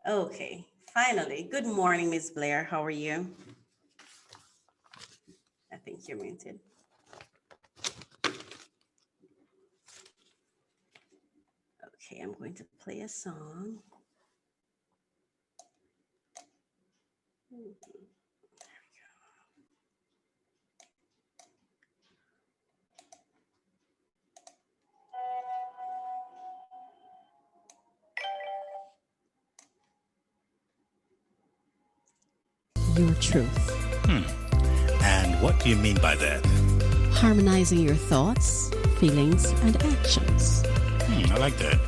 Okay, finally. Good morning, Miss Blair. How are you? I think you're muted. Okay, I'm going to play a song. Your truth. And what do you mean by that? Harmonizing your thoughts, feelings, and actions. I like that.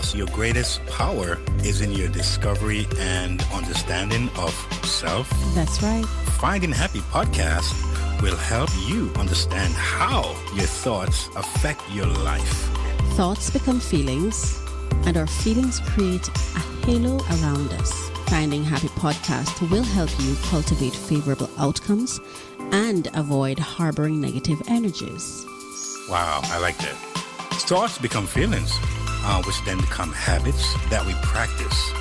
So your greatest power is in your discovery and understanding of self. That's right. Finding Happy podcast will help you understand how your thoughts affect your life. Thoughts become feelings, and our feelings create a halo around us. Finding Happy podcast will help you cultivate favorable outcomes and avoid harboring negative energies. Wow, I like that. Thoughts become feelings, which then become habits that we practice.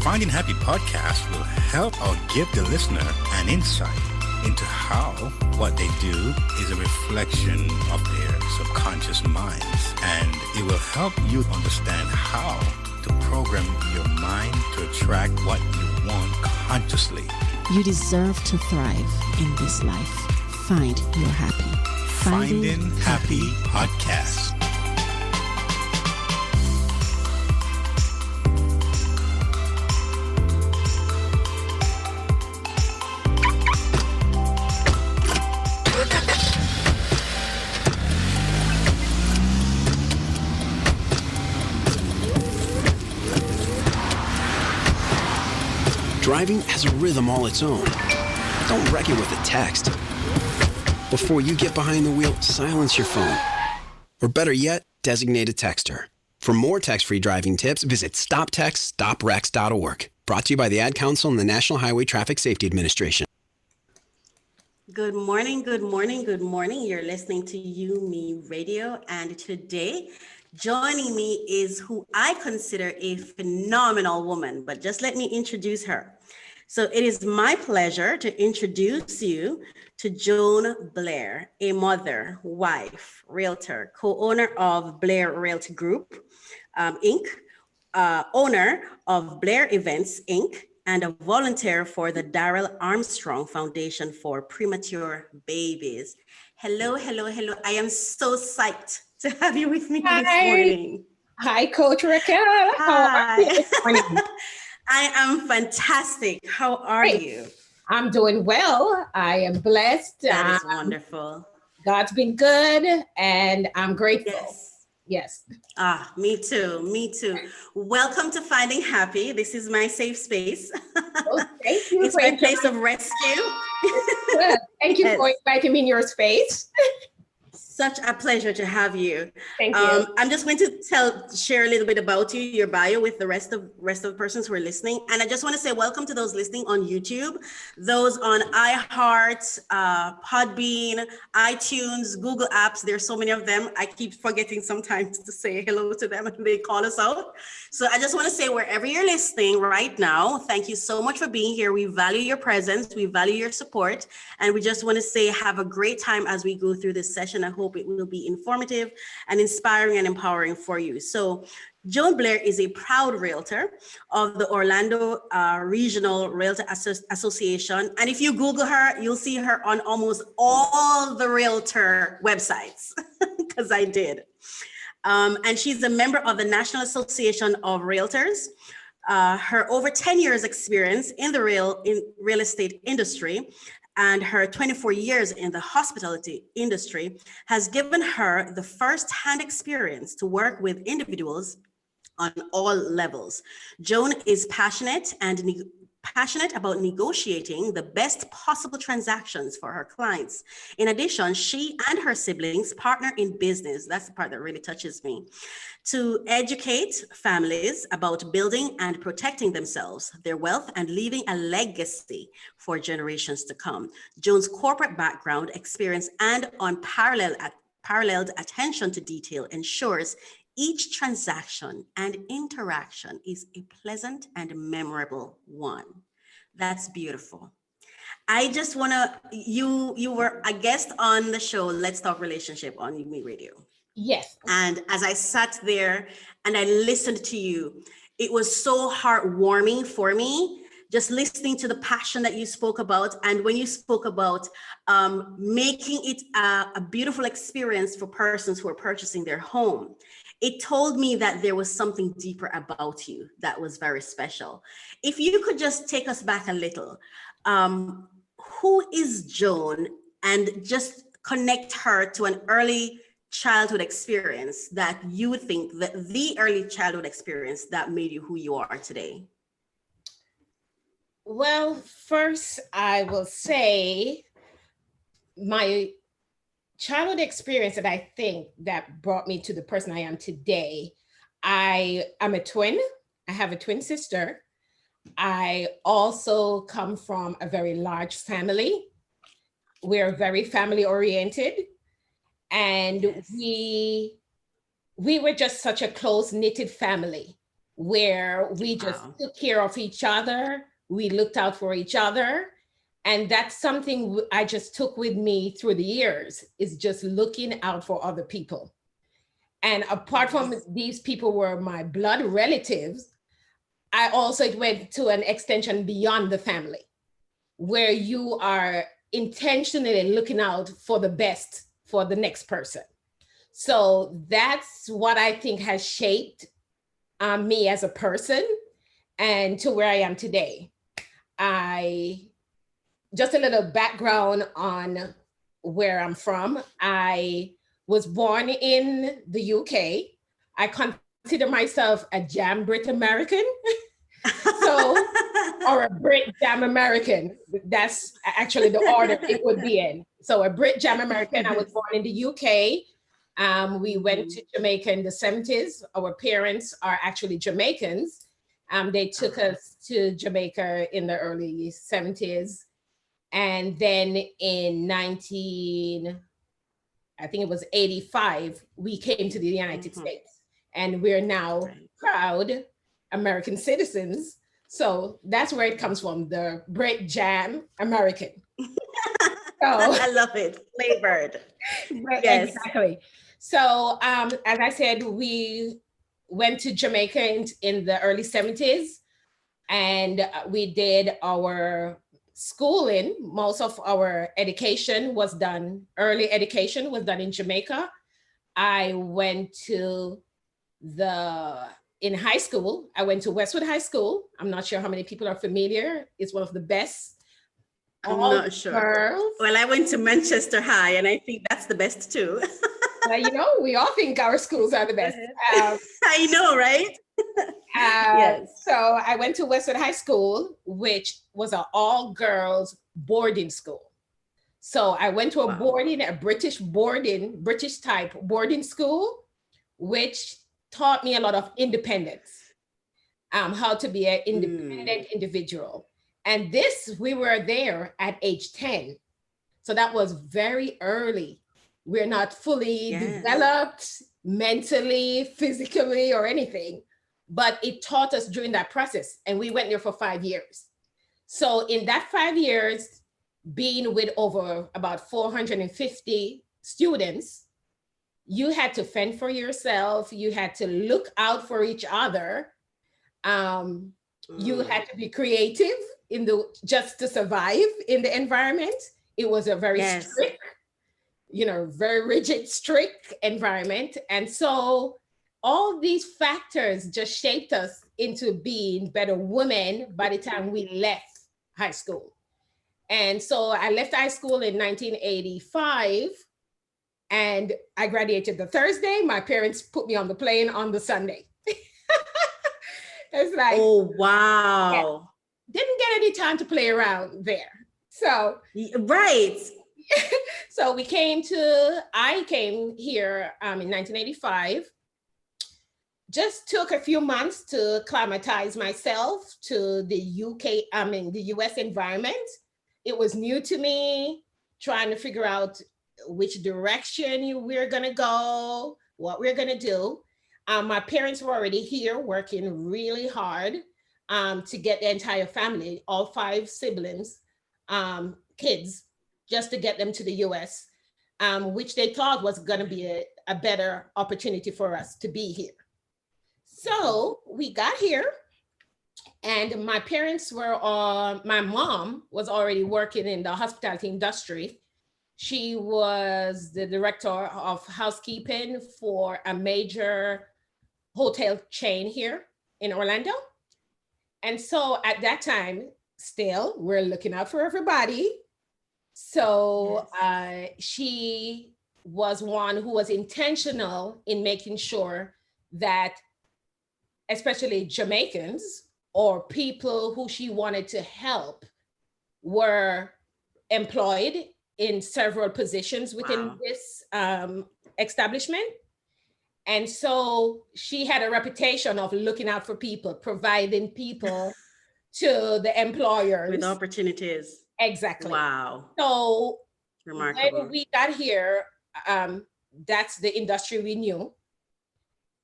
Finding Happy podcast will help or give the listener an insight into how what they do is a reflection of their subconscious minds. And it will help you understand how to program your mind to attract what you want consciously. You deserve to thrive in this life. Find your happy. Finding Happy podcast. Driving has a rhythm all its own. Don't wreck it with a text. Before you get behind the wheel, silence your phone. Or better yet, designate a texter. For more text-free driving tips, visit stoptextstoprex.org. Brought to you by the Ad Council and the National Highway Traffic Safety Administration. Good morning, good morning, good morning. You're listening to Umeradio, and today joining me is who I consider a phenomenal woman, but just let me introduce her. So it is my pleasure to introduce you to Joan Blair, a mother, wife, realtor, co-owner of Blair Realty Group, Inc., owner of Blair Events, Inc., and a volunteer for the Darrell Armstrong Foundation for Premature Babies. Hello, hello, hello. I am so psyched to have you with me this morning. Hi, Coach Raquel. Hi. How are you this morning? I am fantastic. How are you? I'm doing well. I am blessed. That is wonderful. God's been good, and I'm grateful. Yes. Me too. Me too. Welcome to Finding Happy. This is my safe space. Oh, thank you. It's my place of rescue. Good. Thank you for inviting me in your space. Such a pleasure to have you. Thank you. I'm just going to share a little bit about you, your bio, with the rest of the persons who are listening. And I just want to say welcome to those listening on YouTube, those on iHeart, Podbean, iTunes, Google Apps. There's so many of them. I keep forgetting sometimes to say hello to them and they call us out. So I just want to say wherever you're listening right now, thank you so much for being here. We value your presence. We value your support. And we just want to say have a great time as we go through this session. I hope it will be informative and inspiring and empowering for you. So Joan Blair is a proud realtor of the Orlando Regional Realtor Association. And if you Google her, you'll see her on almost all the realtor websites, because I did. And she's a member of the National Association of Realtors. Her over 10 years experience in the real estate industry and her 24 years in the hospitality industry has given her the first-hand experience to work with individuals on all levels. Joan is passionate about negotiating the best possible transactions for her clients. In addition, she and her siblings partner in business. That's the part that really touches me, to educate families about building and protecting themselves, their wealth, and leaving a legacy for generations to come. Joan's corporate background, experience, and unparalleled attention to detail ensures each transaction and interaction is a pleasant and memorable one. That's beautiful. I just want to, you were a guest on the show, Let's Talk Relationship on Umeradio. Yes. And as I sat there and I listened to you, it was so heartwarming for me, just listening to the passion that you spoke about. And when you spoke about making it a beautiful experience for persons who are purchasing their home, it told me that there was something deeper about you that was very special. If you could just take us back a little, who is Joan, and just connect her to an early childhood experience that you would think that the early childhood experience that made you who you are today? Well, first I will say my childhood experience that I think that brought me to the person I am today. I am a twin. I have a twin sister. I also come from a very large family. We're very family oriented. And Yes. we were just such a close knitted family where we just Wow. took care of each other. We looked out for each other. And that's something I just took with me through the years, is just looking out for other people. And apart from these people were my blood relatives, I also went to an extension beyond the family, where you are intentionally looking out for the best for the next person. So that's what I think has shaped me as a person and to where I am today. Just a little background on where I'm from. I was born in the UK. I consider myself a jam Brit American. So, or a Brit Jam American. That's actually the order it would be in. So a Brit Jam American. I was born in the UK. We went to Jamaica in the 70s. Our parents are actually Jamaicans. They took us to Jamaica in the early 70s. And then in I think it was 85, we came to the United States. And we're now proud American citizens. So that's where it comes from, the Brit Jam American. I love it, flavored. Yes. Exactly. So as I said, we went to Jamaica in the early 70s, and we did our schooling. Most of our education was done, early education was done in Jamaica. I went to in high school, I went to Westwood High School. I'm not sure how many people are familiar. It's one of the best. I'm not sure. Girls. Well, I went to Manchester High, and I think that's the best too. We all think our schools are the best. I know, right? Yes. So I went to Westwood High School, which was an all-girls boarding school. So I went to a British type boarding school, which taught me a lot of independence, how to be an independent individual. And we were there at age 10. So that was very early. We're not fully developed mentally, physically, or anything, but it taught us during that process. And we went there for 5 years. So in that 5 years, being with over about 450 students, you had to fend for yourself. You had to look out for each other. You had to be creative just to survive in the environment. It was a very strict, very rigid, strict environment. And so all these factors just shaped us into being better women by the time we left high school. And so I left high school in 1985. And I graduated the Thursday. My parents put me on the plane on the Sunday. It's like, oh, wow. Didn't get any time to play around there. So, right. So I came here in 1985. Just took a few months to acclimatize myself to the the US environment. It was new to me, trying to figure out which direction we're going to go, what we're going to do. My parents were already here working really hard to get the entire family, all 5 siblings, kids, just to get them to the US, which they thought was going to be a better opportunity for us to be here. So we got here, and my parents were my mom was already working in the hospitality industry. She was the director of housekeeping for a major hotel chain here in Orlando. And so at that time, still, we're looking out for everybody. So she was one who was intentional in making sure that especially Jamaicans or people who she wanted to help were employed in several positions within this establishment. And so she had a reputation of looking out for people, providing people to the employers. With opportunities. Exactly. Wow. So remarkable. When we got here, that's the industry we knew.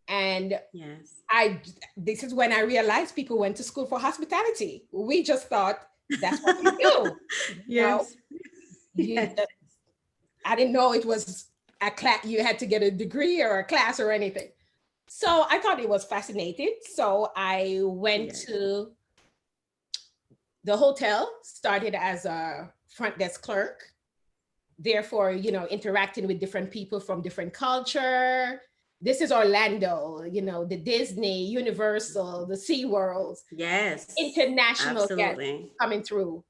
And yes, this is when I realized people went to school for hospitality. We just thought that's what you do. yes. I didn't know it was a class, you had to get a degree or a class or anything. So I thought it was fascinating. So I went to the hotel, started as a front desk clerk, therefore, interacting with different people from different culture. This is Orlando, the Disney, Universal, the SeaWorld. Yes. International guests coming through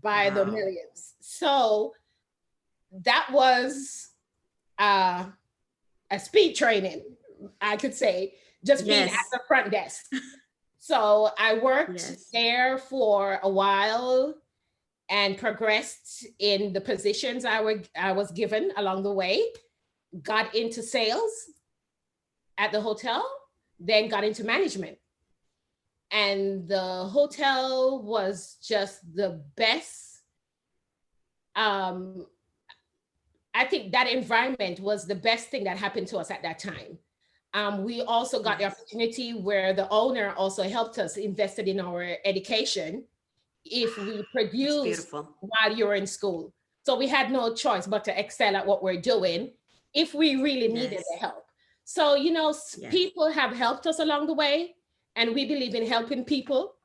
by the millions. So that was a speed training, I could say, just being at the front desk. So I worked there for a while and progressed in the positions I was given along the way, got into sales at the hotel, then got into management. And the hotel was just the best. I think that environment was the best thing that happened to us at that time. We also got the opportunity where the owner also helped us, invested in our education if we produced while you were in school. So we had no choice but to excel at what we're doing if we really needed the help. So, people have helped us along the way, and we believe in helping people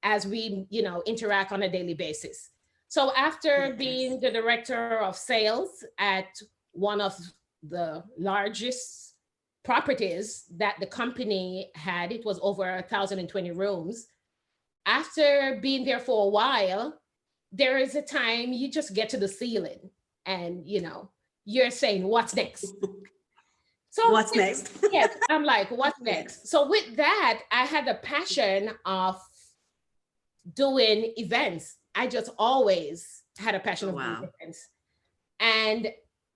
as we, interact on a daily basis. So after being the director of sales at one of the largest properties that the company had, it was over 1,020 rooms. After being there for a while, there is a time you just get to the ceiling and, you're saying, what's next? So what's next? Yes, I'm like, what's next? So with that, I had a passion of doing events. I just always had a passion of doing events. And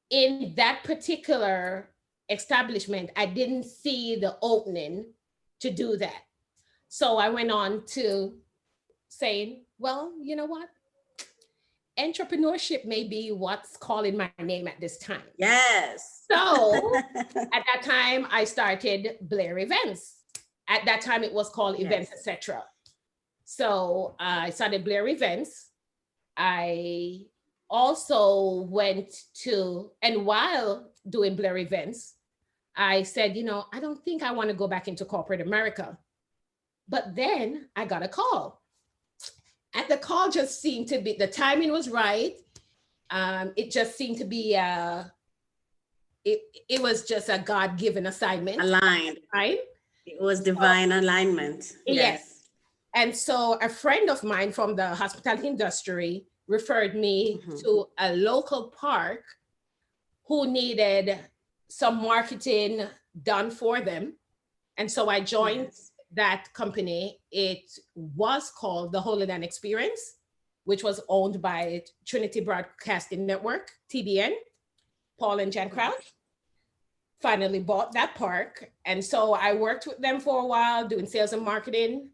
in that particular establishment, I didn't see the opening to do that. So I went on to saying, well, you know what? Entrepreneurship may be what's calling my name at this time. Yes. So at that time, I started Blair Events. At that time, it was called Events, Etc. So I started Blair Events. I also went to, and while doing Blair Events, I said, I don't think I want to go back into corporate America. But then I got a call. And the call just seemed to be, the timing was right. It just seemed to be, it was just a God-given assignment. Aligned. Right? It was divine alignment. Yes. And so a friend of mine from the hospitality industry referred me to a local park who needed some marketing done for them. And so I joined that company. It was called the Holy Land Experience, which was owned by Trinity Broadcasting Network, TBN. Paul and Jan Crouch finally bought that park. And so I worked with them for a while doing sales and marketing.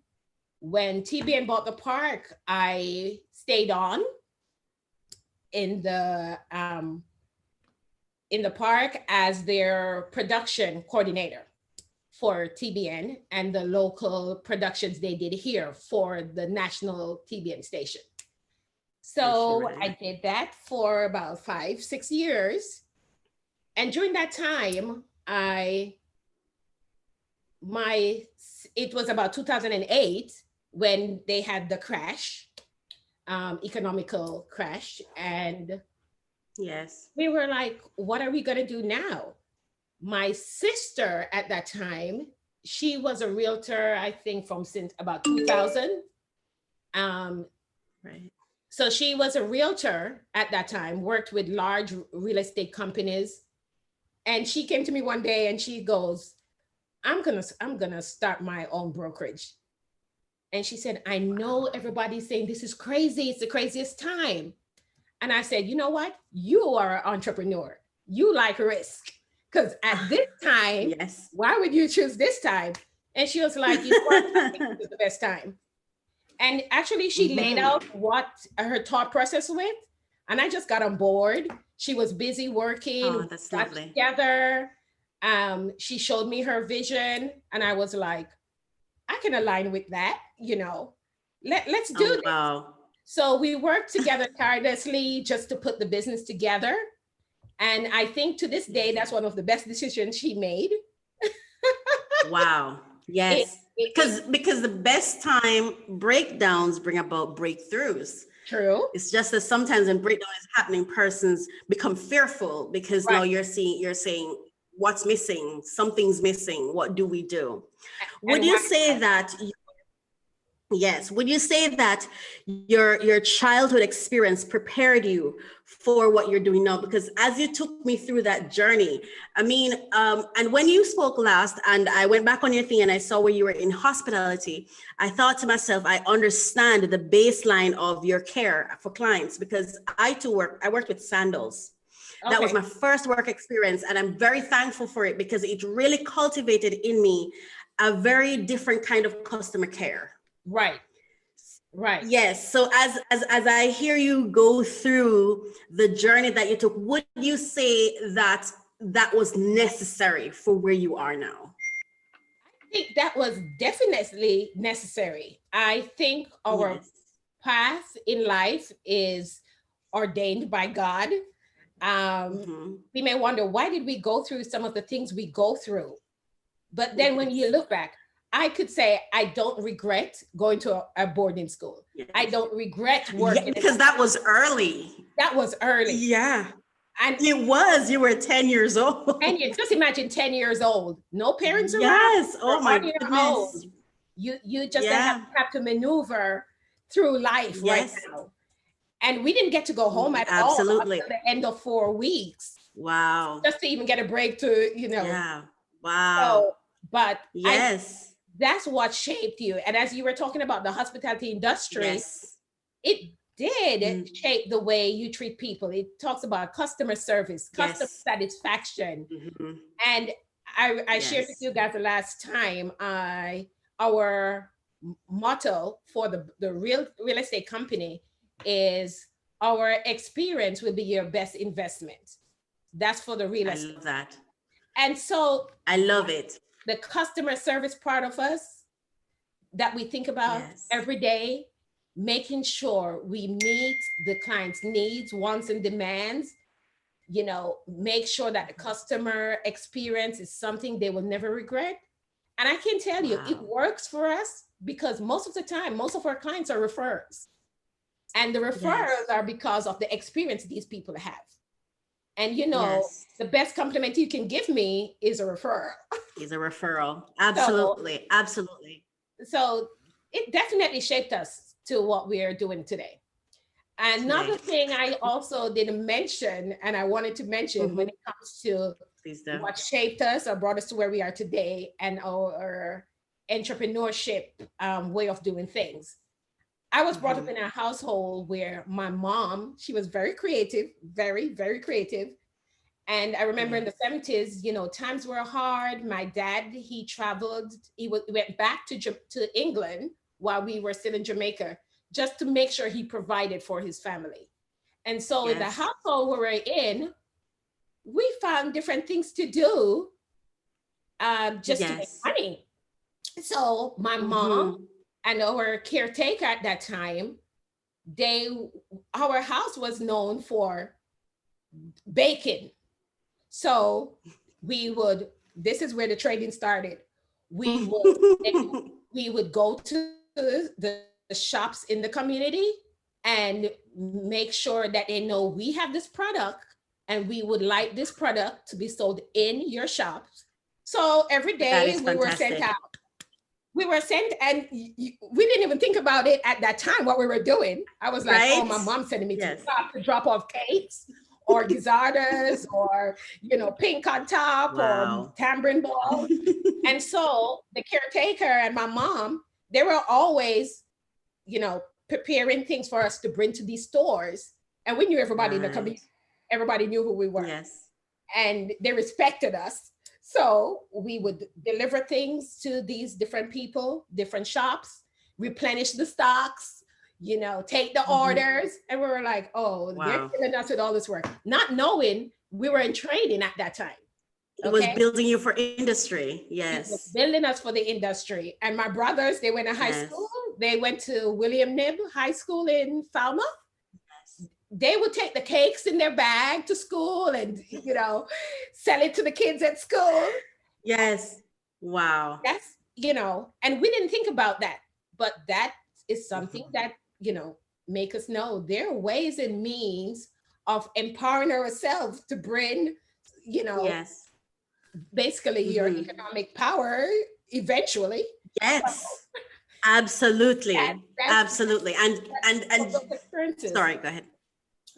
When TBN bought the park, I stayed on in the park as their production coordinator. for TBN and the local productions they did here for the national TBN station. So I did that for about 5-6 years. And during that time, it was about 2008 when they had the crash, economical crash. And yes, we were like, what are we going to do now? My sister at that time, she was a realtor, I think from since about 2000. right. So she was a realtor at that time, worked with large real estate companies. And she came to me one day and she goes, I'm gonna start my own brokerage. And she said, I know everybody's saying this is crazy. It's the craziest time. And I said, you know what? You are an entrepreneur. You like risk. Because at this time, yes, why would you choose this time? And she was like, you know what? I think this is the best time. And actually, she laid out what her thought process with. And I just got on board. She was busy working. Oh, that's lovely. Together. She showed me her vision. And I was like, I can align with that, you know. Let's do this. Wow. So we worked together tirelessly just to put the business together. And I think to this day, that's one of the best decisions she made. Wow. Yes. Because the best time breakdowns bring about breakthroughs. True. It's just that sometimes when breakdown is happening, persons become fearful because now you're saying what's missing, something's missing. What do we do? Would you say that? Yes. Would you say that your childhood experience prepared you for what you're doing now? Because as you took me through that journey, I mean, and when you spoke last and I went back on your thing and I saw where you were in hospitality, I thought to myself, I understand the baseline of your care for clients because I worked with sandals. Okay. That was my first work experience. And I'm very thankful for it because it really cultivated in me a very different kind of customer care. Right. Yes. So as I hear you go through the journey that you took, would you say that was necessary for where you are now? I think that was definitely necessary. I think our path in life is ordained by God. We may wonder, why did we go through some of the things we go through? But then when you look back, I could say I don't regret going to a boarding school. Yes. I don't regret working. Because that was early. That was early. Yeah. And you were 10 years old. 10 years. Just imagine 10 years old. No parents around. Yes. Oh my goodness. Old. You just have to maneuver through life right now. And we didn't get to go home at all until the end of 4 weeks. Wow. Just to even get a break to, you know. Yeah. Wow. So, but yes. That's what shaped you. And as you were talking about the hospitality industry, it did shape the way you treat people. It talks about customer service, customer satisfaction. And I shared with you guys the last time, our motto for the real estate company is our experience will be your best investment. That's for the real estate. I love that. And so I love it. The customer service part of us that we think about every day, making sure we meet the client's needs, wants, and demands, you know, make sure that the customer experience is something they will never regret. And I can tell you, it works for us because most of the time, most of our clients are referrals. And the referrals are because of the experience these people have. And you know, the best compliment you can give me is a referral. Is a referral. Absolutely. Absolutely. So it definitely shaped us to what we are doing today. Another thing I also didn't mention, and I wanted to mention when it comes to what shaped us or brought us to where we are today and our entrepreneurship way of doing things. I was brought up in a household where my mom, she was very creative, very, very creative. And I remember in the 70s, you know, times were hard. My dad, he traveled, he went back to England while we were still in Jamaica, just to make sure he provided for his family. And so in the household we were in, we found different things to do just to make money. So my mom and our caretaker at that time, our house was known for baking. So this is where the trading started. We would go to the shops in the community and make sure that they know we have this product and we would like this product to be sold in your shops. So every day we were sent out. We were sent, and we didn't even think about it at that time, what we were doing. I was like, oh, my mom's sending me to drop off cakes or gizzardas or, pink on top or tambourine balls. And so the caretaker and my mom, they were always, preparing things for us to bring to these stores. And we knew everybody in the community. Everybody knew who we were. Yes. And they respected us. So we would deliver things to these different people, different shops, replenish the stocks, take the orders. And we were like, oh, they're killing us with all this work. Not knowing we were in trading at that time. It was building you for industry. Yes. It was building us for the industry. And my brothers, they went to high school. They went to William Knibb High School in Falmouth. They would take the cakes in their bag to school and, sell it to the kids at school. Yes. Wow. That's, and we didn't think about that, but that is something that, make us know there are ways and means of empowering ourselves to bring, basically your economic power eventually. Yes. Absolutely. Absolutely. And sorry, go ahead.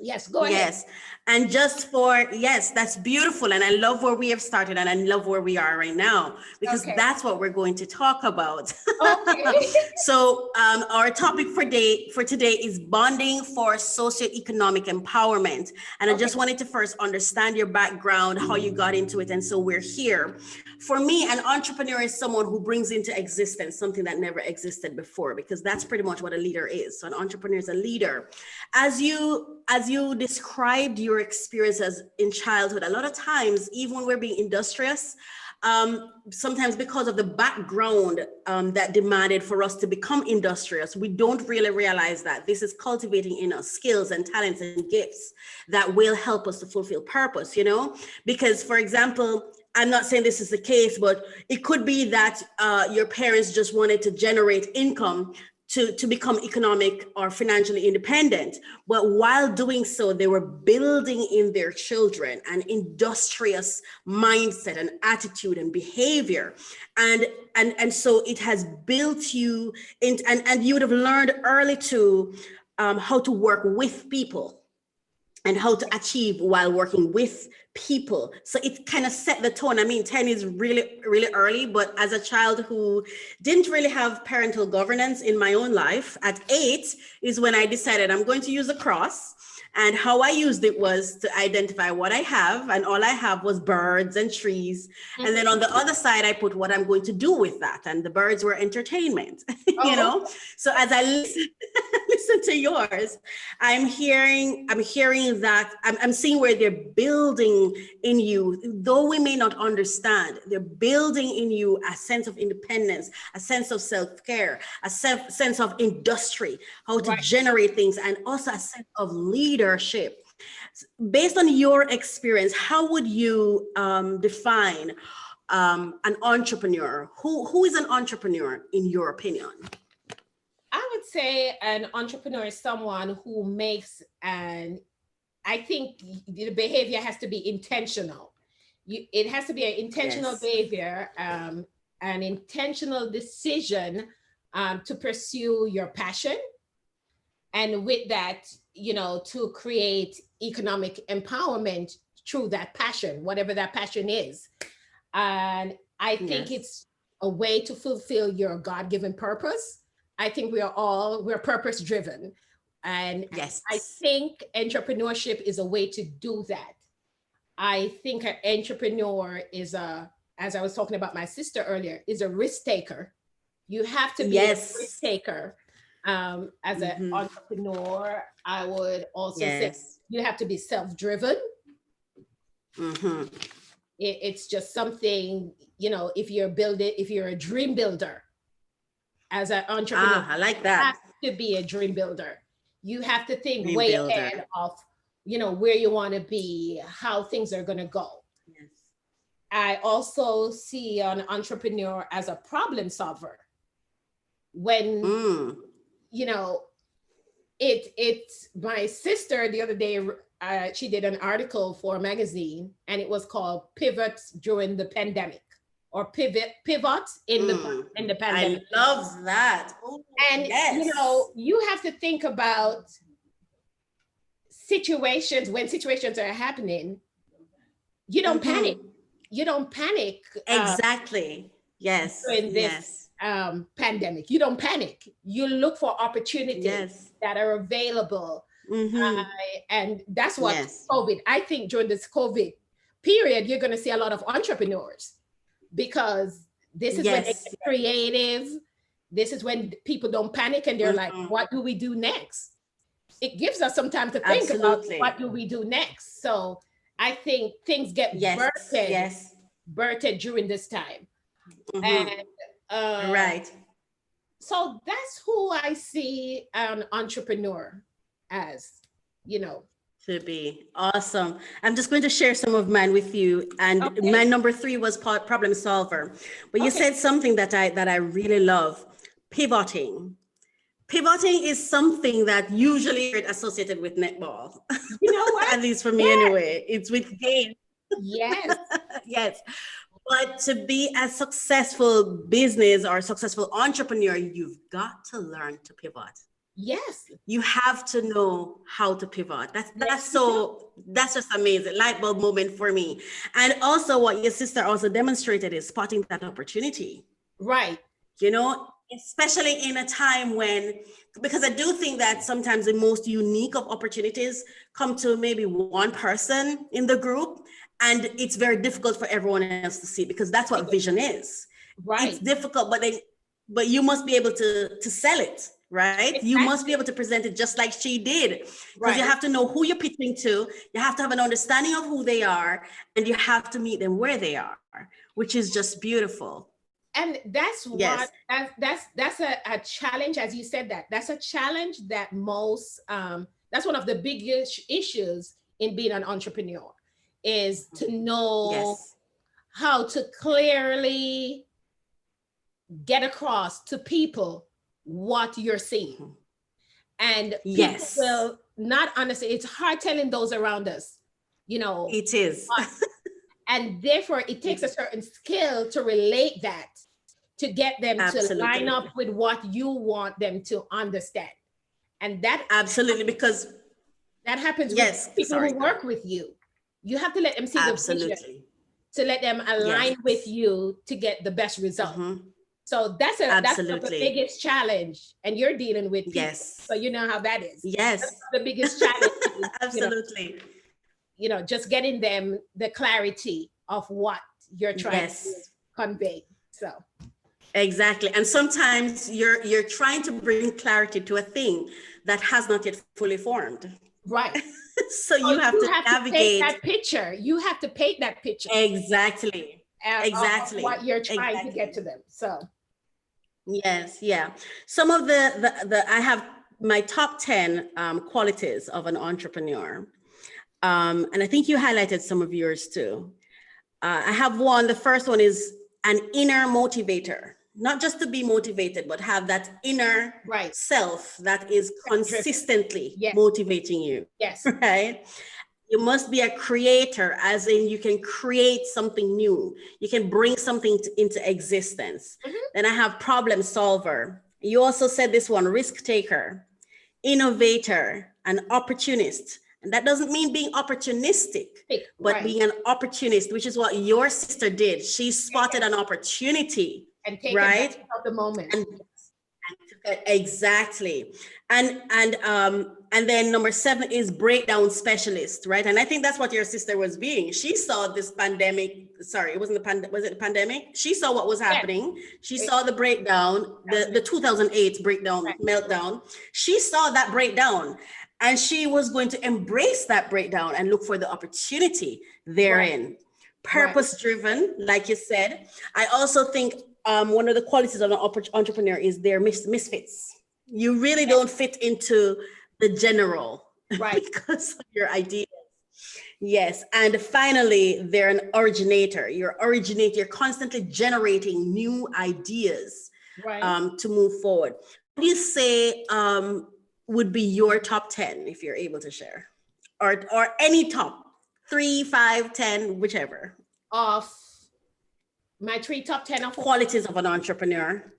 Yes, go ahead. Yes. And just that's beautiful. And I love where we have started and I love where we are right now, because that's what we're going to talk about. Okay. So our topic for today is bonding for socioeconomic empowerment. And I just wanted to first understand your background, how you got into it. And so we're here. For me, an entrepreneur is someone who brings into existence something that never existed before, because that's pretty much what a leader is. So an entrepreneur is a leader. As you described your experiences in childhood, a lot of times, even when we're being industrious, sometimes because of the background that demanded for us to become industrious, we don't really realize that this is cultivating in us skills and talents and gifts that will help us to fulfill purpose, because, for example, I'm not saying this is the case, but it could be that your parents just wanted to generate income to become economic or financially independent. But while doing so, they were building in their children an industrious mindset and attitude and behavior. And so it has built you in, and you would have learned early to how to work with people and how to achieve while working with people. So it kind of set the tone. I mean, 10 is really, really early, but as a child who didn't really have parental governance in my own life, at 8 is when I decided I'm going to use a cross. And how I used it was to identify what I have, and all I have was birds and trees. Mm-hmm. And then on the other side, I put what I'm going to do with that. And the birds were entertainment, So as I listen to yours, I'm hearing that I'm seeing where they're building in you, though we may not understand, they're building in you a sense of independence, a sense of self-care, a sense of industry, how to generate things, and also a sense of leadership. Based on your experience, how would you define an entrepreneur? Who is an entrepreneur in your opinion? I would say an entrepreneur is someone who makes, and I think the behavior has to be intentional. It has to be an intentional behavior, an intentional decision to pursue your passion. And with that, to create economic empowerment through that passion, whatever that passion is. And I think it's a way to fulfill your God-given purpose. I think we're purpose driven. And I think entrepreneurship is a way to do that. I think an entrepreneur is as I was talking about my sister earlier, is a risk taker. You have to be a risk taker. As an entrepreneur, I would also say you have to be self-driven. It's just something, you know, if you're a dream builder as an entrepreneur, I like that. you have to be a dream builder. You have to think Dream way builder. ahead of, you know, where you want to be, how things are going to go. Yes. I also see an entrepreneur as a problem solver. When, you know, it's my sister the other day, she did an article for a magazine, and it was called Pivots During the Pandemic, or Pivots in the Pandemic. I love that. Ooh, and yes. you know, you have to think about situations, when situations are happening, you don't panic. You don't panic. Exactly. Yes. In this pandemic, you don't panic. You look for opportunities that are available. And that's what COVID, I think during this COVID period, you're going to see a lot of entrepreneurs, because this is when they get creative. This is when people don't panic and they're like, what do we do next? It gives us some time to think about what do we do next. So I think things get birthed during this time. And right. So that's who I see an entrepreneur as, you know. To be awesome. I'm just going to share some of mine with you. And my number 3 was problem solver. But you said something that I really love: pivoting. Pivoting is something that usually is associated with netball. You know what? At least for me anyway. It's with games. Yes. Yes. But to be a successful business or successful entrepreneur, you've got to learn to pivot. Yes. You have to know how to pivot. That's just amazing. Light bulb moment for me. And also what your sister also demonstrated is spotting that opportunity. Right. You know, especially in a time because I do think that sometimes the most unique of opportunities come to maybe one person in the group, and it's very difficult for everyone else to see, because that's what vision is. Right. It's difficult, but you must be able to sell it, right? Exactly. You must be able to present it just like she did, because you have to know who you're pitching to. You have to have an understanding of who they are, and you have to meet them where they are, which is just beautiful. And that's what that's a challenge, as you said. That's a challenge that most that's one of the biggest issues in being an entrepreneur, is to know how to clearly get across to people what you're seeing. And people will not understand. It's hard telling those around us, you know. It is. And therefore it takes a certain skill to relate that, to get them to line up with what you want them to understand. And that because that happens with people who work with you. You have to let them see the vision, to let them align with you to get the best result. So that's the biggest challenge, and you're dealing with people, so you know how that is. That's the biggest challenge. Absolutely. You know, just getting them the clarity of what you're trying to convey. So exactly. And sometimes you're trying to bring clarity to a thing that has not yet fully formed. Right. So you have to navigate that picture. You have to paint that picture. Exactly. Of what you're trying to get to them. So yes, yeah. Some of the I have my top 10 qualities of an entrepreneur. And I think you highlighted some of yours too. I have one. The first one is an inner motivator. Not just to be motivated, but have that inner self that is consistently motivating you. Yes. Right? You must be a creator, as in you can create something new. You can bring something into existence. Then I have problem solver. You also said this one: risk taker, innovator, and opportunist. And that doesn't mean being opportunistic, but being an opportunist, which is what your sister did. She spotted an opportunity. And take advantage of the moment. Exactly. And then number 7 is breakdown specialist, right? And I think that's what your sister was being. She saw this pandemic. Sorry, it wasn't was it the pandemic? She saw what was happening. She saw the breakdown, the 2008 breakdown, meltdown. She saw that breakdown, and she was going to embrace that breakdown and look for the opportunity therein. purpose driven, like you said. I also think one of the qualities of an entrepreneur is they're misfits. You really don't fit into the general, Right. because of your ideas. Yes. And finally, they're an originator. You're constantly generating new ideas Right. to move forward. What do you say would be your top 10 if you're able to share? Or any top 3, 5, 10, whichever. Of my top 10 of Qualities of an entrepreneur.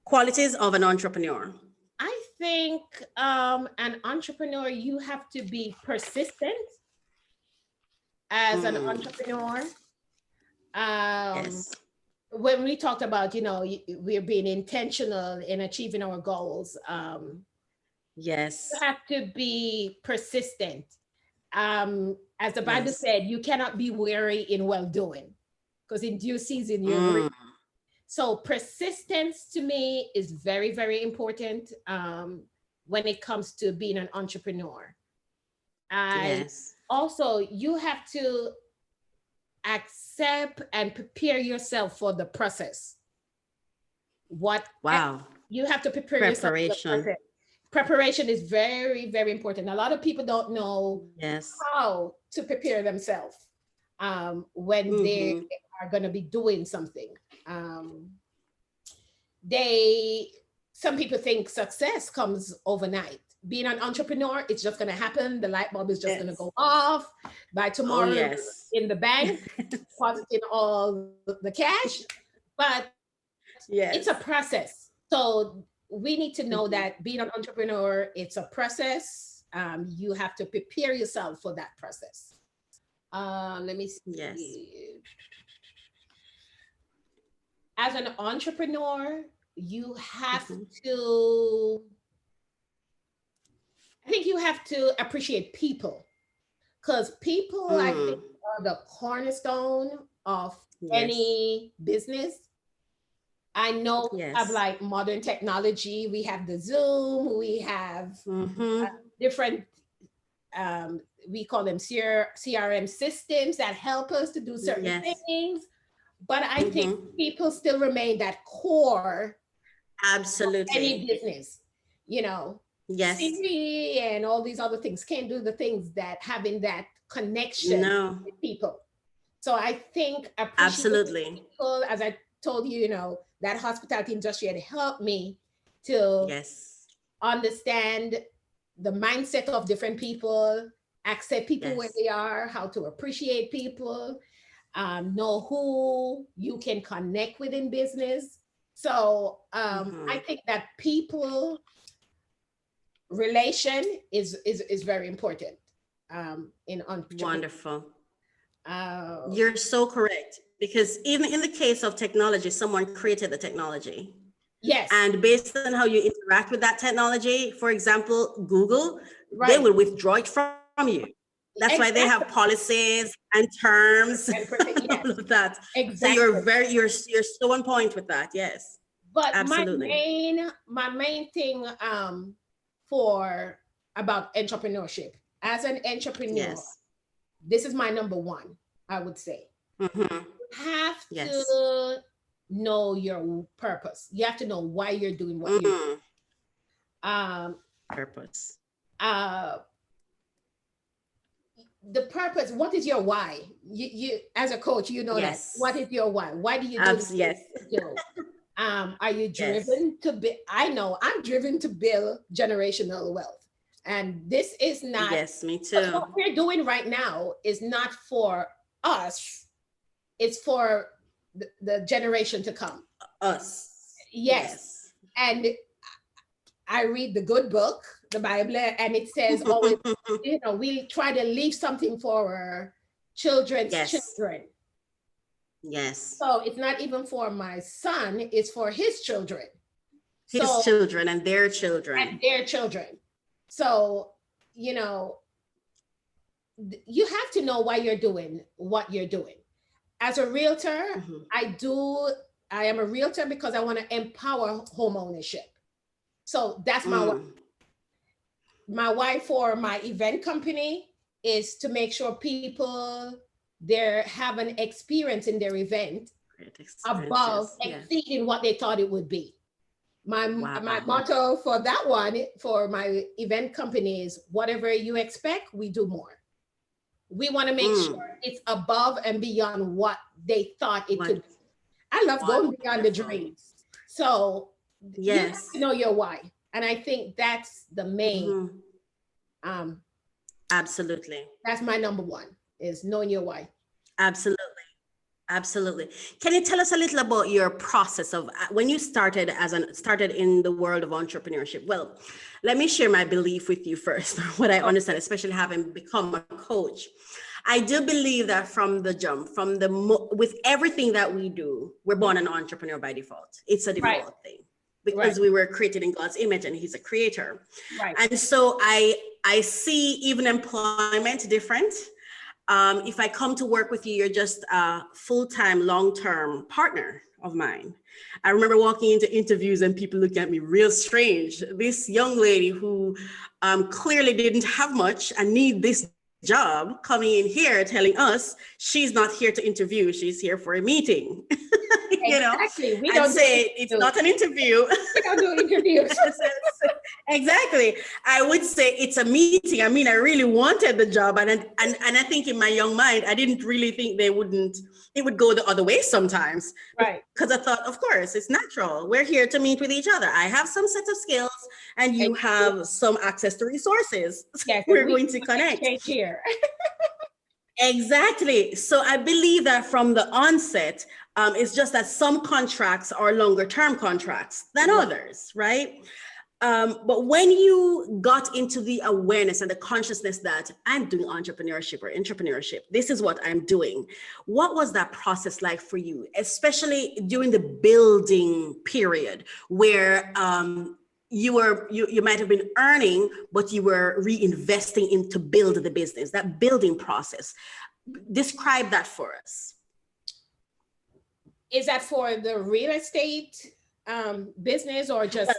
Qualities of an entrepreneur. I think an entrepreneur, you have to be persistent as an entrepreneur. Yes. When we talked about, we're being intentional in achieving our goals. Yes. You have to be persistent. As the Bible Yes. said, you cannot be weary in well-doing, because in due season you're reap. So persistence to me is very, very important when it comes to being an entrepreneur. Yes. Also, you have to accept and prepare yourself for the process. Wow. You have to prepare yourself for the process. Preparation is very, very important. A lot of people don't know how to prepare themselves when they are going to be doing something. Some people think success comes overnight. Being an entrepreneur, it's just going to happen. The light bulb is just going to go off by tomorrow. In the bank, depositing all the cash. But it's a process. So we need to know that being an entrepreneur, it's a process. You have to prepare yourself for that process. Let me see. Yes. As an entrepreneur, you have to, I think you have to appreciate people, because people, I think, are the cornerstone of any business. I know we have like modern technology. We have the Zoom, we have different, we call them CRM systems that help us to do certain things. But I think people still remain that core. Absolutely. Of any business, Siri and all these other things can't do the things that having that connection with people. So I think appreciating people, as I told you, that hospitality industry had helped me to understand the mindset of different people, accept people where they are, how to appreciate people, know who you can connect with in business. So I think that people relation is very important in entrepreneurship. Wonderful. You're so correct, because even in the case of technology, someone created the technology. Yes. And based on how you interact with that technology, for example, Google, they will withdraw it from you. That's why they have policies and terms and all of that. Exactly. So you're so on point with that. Yes. But absolutely. my main thing about entrepreneurship, as an entrepreneur, this is my number one, I would say. You have to know your purpose. You have to know why you're doing what you're doing. Purpose. The purpose, what is your why? You as a coach, that. What is your why? Why do you do this? Yes. Are you driven to build? I know I'm driven to build generational wealth. And this is not. Yes, me too. What we're doing right now is not for us. It's for the generation to come. Us. Yes. And I read the good book, the Bible, and it says always, we try to leave something for our children's children. Yes. So it's not even for my son, it's for his children. His children and their children. And their children. So, you have to know why you're doing what you're doing. As a realtor, I am a realtor because I want to empower home ownership. So that's my wife. My wife for my event company is to make sure people they have an experience in their event above exceeding what they thought it would be. My motto for that one, for my event company, is whatever you expect, we do more. We want to make sure it's above and beyond what they thought it could be. I love going beyond the dreams. So you have to know your why. And I think that's the main. Absolutely. That's my number one, is knowing your why. Absolutely. Absolutely. Can you tell us a little about your process of when you started in the world of entrepreneurship? Well, let me share my belief with you first, what I understand, especially having become a coach. I do believe that from the jump, with everything that we do, we're born an entrepreneur by default. It's a default thing because we were created in God's image and He's a creator. Right. And so I see even employment different. If I come to work with you, you're just a full-time, long-term partner of mine. I remember walking into interviews and people looking at me real strange. This young lady who clearly didn't have much and need this job coming in here telling us she's not here to interview, she's here for a meeting. Exactly. We don't say it's not an interview. We don't do interviews. Exactly. I would say it's a meeting. I mean, I really wanted the job, and I think in my young mind, I didn't really think it would go the other way sometimes. Right. Because I thought, of course, it's natural. We're here to meet with each other. I have some set of skills and you have some access to resources. Yes, we're going to connect. Here. Exactly. So I believe that from the onset, it's just that some contracts are longer term contracts than others, right? But when you got into the awareness and the consciousness that I'm doing entrepreneurship, this is what I'm doing. What was that process like for you, especially during the building period where you might have been earning, but you were reinvesting into build the business, that building process? Describe that for us. Is that for the real estate business or just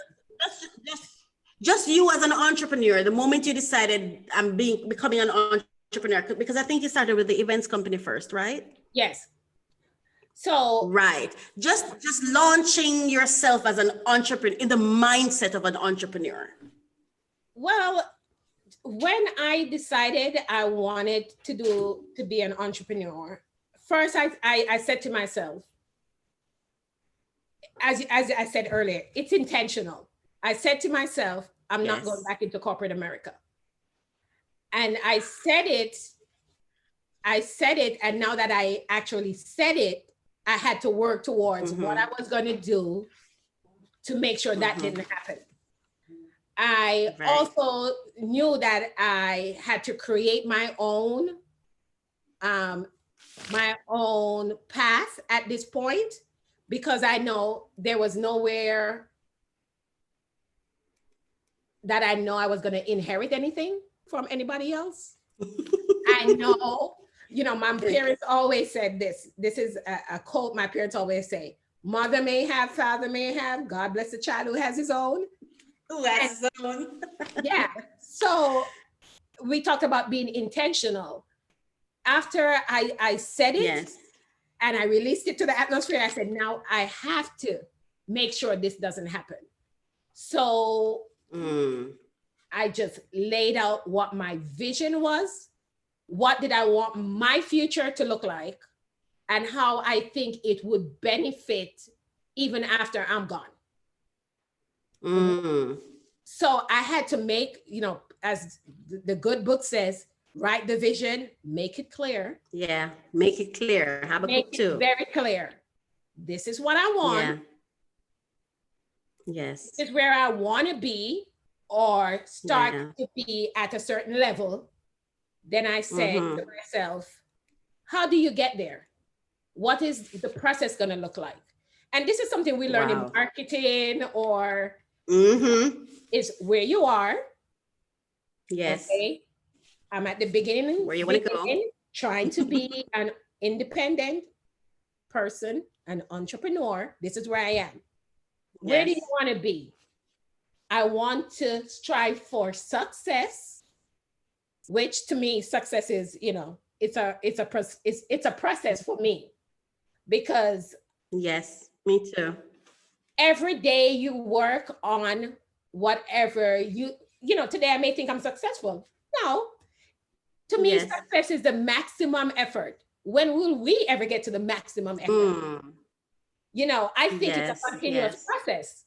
you as an entrepreneur? The moment you decided I'm becoming an entrepreneur, because I think you started with the events company first, right? Yes. So right, just launching yourself as an entrepreneur in the mindset of an entrepreneur. Well, when I decided I wanted to be an entrepreneur, first I said to myself, as I said earlier, it's intentional. I said to myself, I'm not going back into corporate America. And I said it, and now that I actually said it, I had to work towards what I was going to do to make sure that didn't happen. I also knew that I had to create my own path at this point, because I know there was nowhere that I know I was going to inherit anything from anybody else. I know, my parents always said this. This is a quote my parents always say: mother may have, father may have, God bless the child who has his own. Who has his own. Yeah. So we talked about being intentional. After I said it and I released it to the atmosphere, I said, now I have to make sure this doesn't happen. So I just laid out what my vision was. What did I want my future to look like, and how I think it would benefit even after I'm gone. So I had to make, as the good book says, write the vision, make it clear. Yeah, make it clear. Make it very clear. This is what I want. Yeah. Yes. This is where I want to be, or start to be at a certain level. Then I said to myself, how do you get there? What is the process going to look like? And this is something we learn in marketing, or is where you are. Yes. Okay. I'm at the beginning. Where you want to go. Trying to be an independent person, an entrepreneur. This is where I am. Where do you want to be? I want to strive for success, which to me, success is, it's a process for me, because yes, me too. every day you work on whatever today I may think I'm successful. No, to me, Yes. success is the maximum effort. When will we ever get to the maximum effort? I think it's a Yes, continuous yes. process.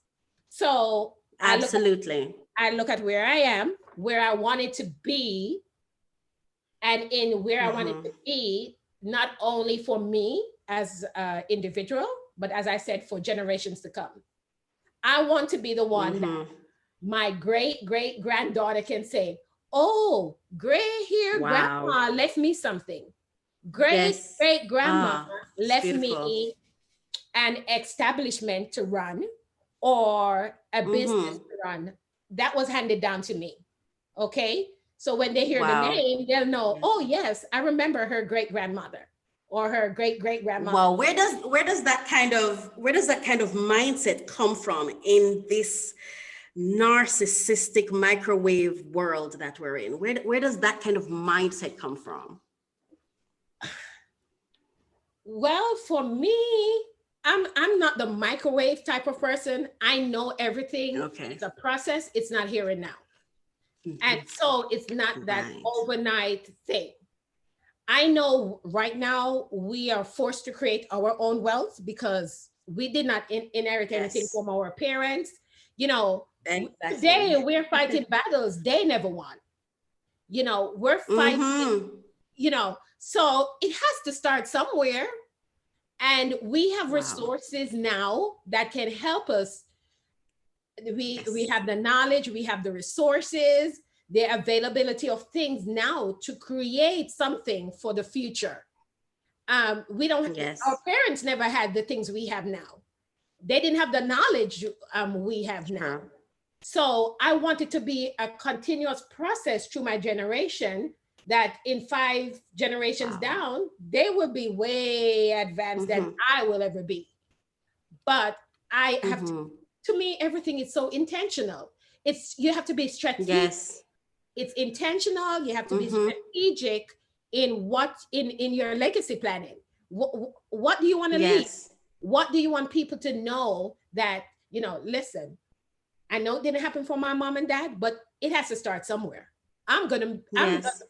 So Absolutely. I look at where I am, where I wanted to be, and in where I wanted to be, not only for me as an individual, but as I said, for generations to come. I want to be the one that my great great granddaughter can say, "Oh, gray hair Wow. grandma left me something. Great Yes. great grandma It's left beautiful. me an establishment to run, or a business to run that was handed down to me." Okay, so when they hear the Wow. name, they'll know, oh yes, I remember her great grandmother or her great great grandmother. Well, where does that kind of mindset come from in this narcissistic microwave world that we're in? Where does that kind of mindset come from? Well, for me, I'm not the microwave type of person. I know everything. Okay. It's a process. It's not here and now. And so it's not that overnight thing. I know right now we are forced to create our own wealth because we did not inherit anything from our parents. Exactly. Today we're fighting battles they never won. We're fighting, so it has to start somewhere. And we have resources now that can help us. We have the knowledge, we have the resources, the availability of things now to create something for the future. We don't, our parents never had the things we have now. They didn't have the knowledge we have now. So I want it to be a continuous process through my generation, that in 5 generations down, they will be way advanced than I will ever be. But I have to me, everything is so intentional. You have to be strategic. Yes. It's intentional. You have to be strategic in in your legacy planning. What do you want to leave? What do you want people to know that, listen, I know it didn't happen for my mom and dad, but it has to start somewhere. I'm gonna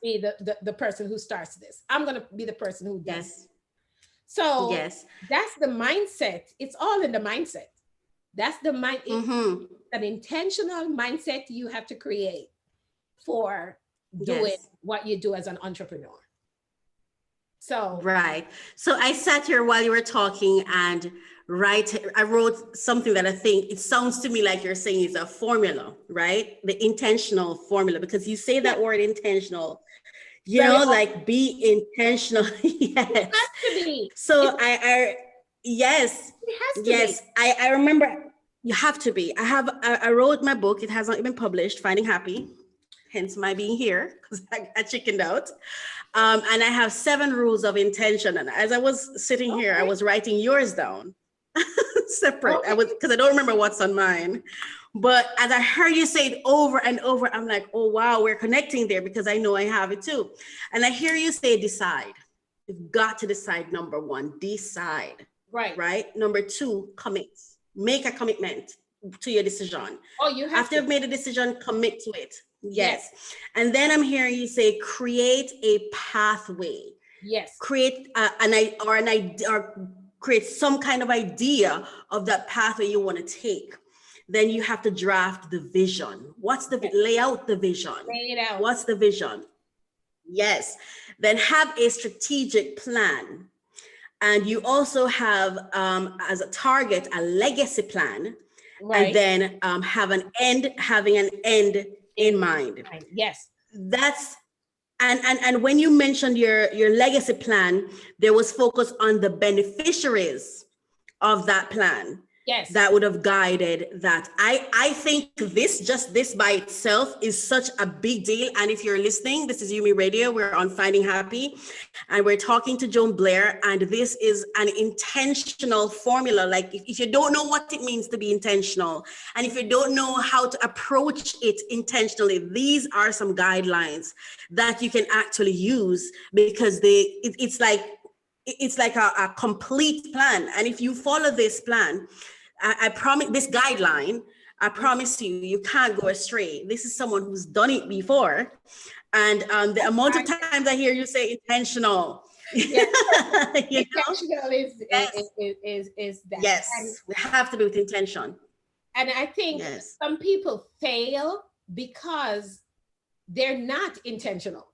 be the person who starts this. I'm gonna be the person who does it. So that's the mindset. It's all in the mindset. That's the mind. An intentional mindset you have to create for doing what you do as an entrepreneur. So right. So I sat here while you were talking and I wrote something that I think it sounds to me like you're saying is a formula, right? The intentional formula, because you say that word intentional, like be intentional. Yes. It has to be. So yes. It has to yes. be. I remember you have to be. I wrote my book. It has not been published, Finding Happy, hence my being here, because I chickened out. And I have 7 rules of intention. And as I was sitting here, I was writing yours down separate. Because I don't remember what's on mine. But as I heard you say it over and over, I'm like, oh, wow, we're connecting there, because I know I have it too. And I hear you say decide. You've got to decide. Number 1, decide. Right. Number 2, commit. Make a commitment to your decision. After you've made a decision, commit to it. Yes. And then I'm hearing you say create a pathway. Yes. Create an idea, or create some kind of idea of that pathway you want to take. Then you have to draft the vision. Lay out the vision. Lay it out. What's the vision? Yes. Then have a strategic plan. And you also have as a target a legacy plan. And then having an end in mind. Yes. That's and when you mentioned your legacy plan, there was focus on the beneficiaries of that plan. Yes. that would have guided that. I think this by itself is such a big deal. And if you're listening, this is Umeradio. We're on Finding Happy, and we're talking to Joan Blair. And this is an intentional formula. Like if you don't know what it means to be intentional, and if you don't know how to approach it intentionally, these are some guidelines that you can actually use, because it's like a complete plan. And if you follow this plan, I promise, this guideline, I promise you, you can't go astray. This is someone who's done it before. And the amount of times I hear you say intentional. Yeah. Intentional is that. Yes, and we have to be with intention. And I think some people fail because they're not intentional.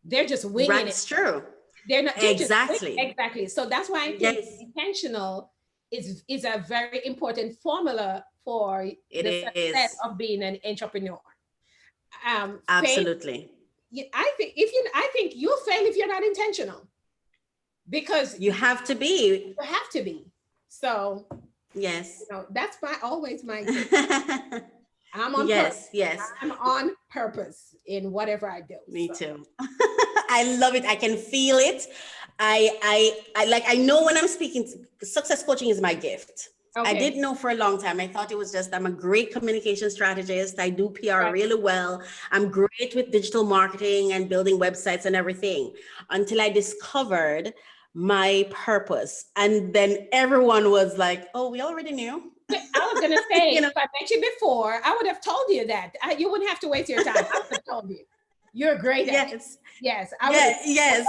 They're just winging it. That's true. They're not exactly. So that's why I think intentional is a very important formula for the success of being an entrepreneur. Absolutely. I think you'll fail if you're not intentional, because you have to be. You have to be. So yes, that's always my I'm on purpose. Yes. I'm on purpose in whatever I do. Me too. I love it. I can feel it. I know when I'm speaking, success coaching is my gift. Okay. I didn't know for a long time. I thought it was just, I'm a great communication strategist. I do PR really well. I'm great with digital marketing and building websites and everything, until I discovered my purpose. And then everyone was like, oh, we already knew. I was going to say, if I met you before, I would have told you that. You wouldn't have to waste your time. I would have told you. You're great at it. Yes. Yes.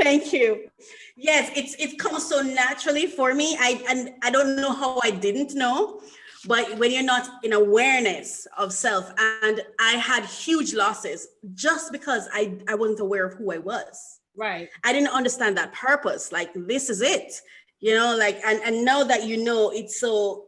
Thank you. Yes, it comes so naturally for me. I don't know how I didn't know, but when you're not in awareness of self, and I had huge losses just because I wasn't aware of who I was. Right. I didn't understand that purpose. Like, this is it, and now that it's so,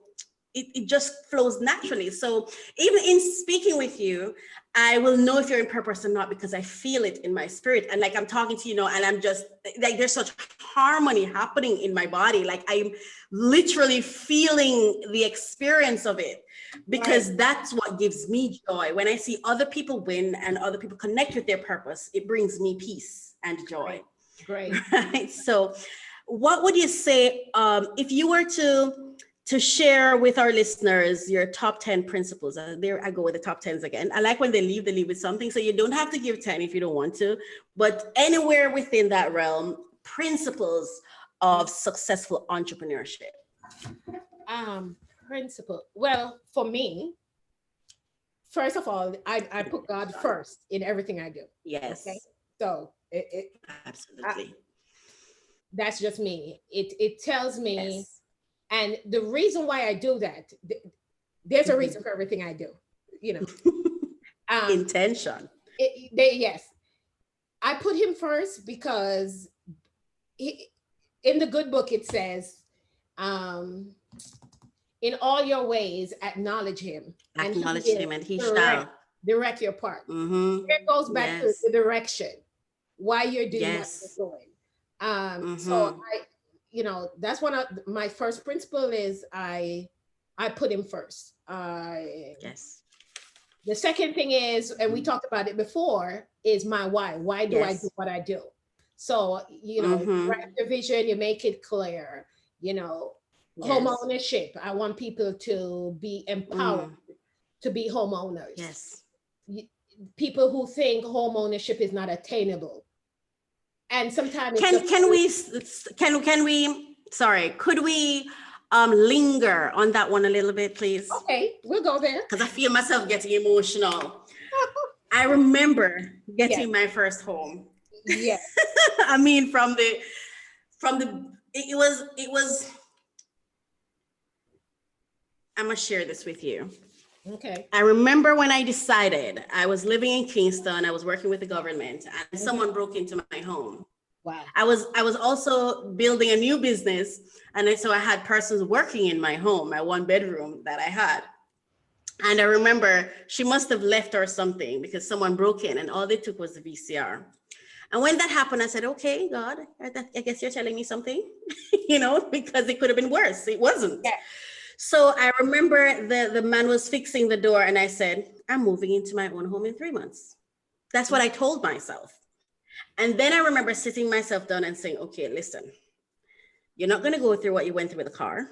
it just flows naturally. So even in speaking with you, I will know if you're in purpose or not, because I feel it in my spirit. And like, I'm talking to you, and I'm just like, there's such harmony happening in my body. Like, I'm literally feeling the experience of it, because that's what gives me joy. When I see other people win and other people connect with their purpose, it brings me peace and joy. Great. Right. So what would you say, if you were to share with our listeners your top 10 principles? There I go with the top 10s again. I like when they leave with something. So you don't have to give 10 if you don't want to, but anywhere within that realm, principles of successful entrepreneurship. Principle. Well, for me, first of all, I put God first in everything I do. Yes. Okay? So absolutely. That's just me. It tells me. Yes. And the reason why I do that, there's a reason for everything I do, Intention. Yes. I put him first because in the good book, it says, in all your ways, acknowledge him. And he shall direct your part. Mm-hmm. It goes back to the direction, why you're doing what you're doing. So that's one of my first principle is I put him first. Yes. The second thing is, and we talked about it before, is my why. Why do I do what I do? So, write the vision, you make it clear, home ownership. I want people to be empowered to be homeowners. Yes. People who think home ownership is not attainable. And sometimes could we linger on that one a little bit, please? Okay, we'll go there. Because I feel myself getting emotional. I remember getting my first home. Yes. I mean, it was, I'm gonna share this with you. Okay. I remember when I decided, I was living in Kingston, I was working with the government, and someone broke into my home. Wow. I was also building a new business, and so I had persons working in my home, my one bedroom that I had. And I remember she must have left or something, because someone broke in and all they took was the VCR. And when that happened, I said, okay, God, I guess you're telling me something, because it could have been worse. It wasn't. Yeah. So I remember the man was fixing the door and I said, I'm moving into my own home in 3 months. That's what I told myself. And then I remember sitting myself down and saying, okay, listen, you're not going to go through what you went through with the car.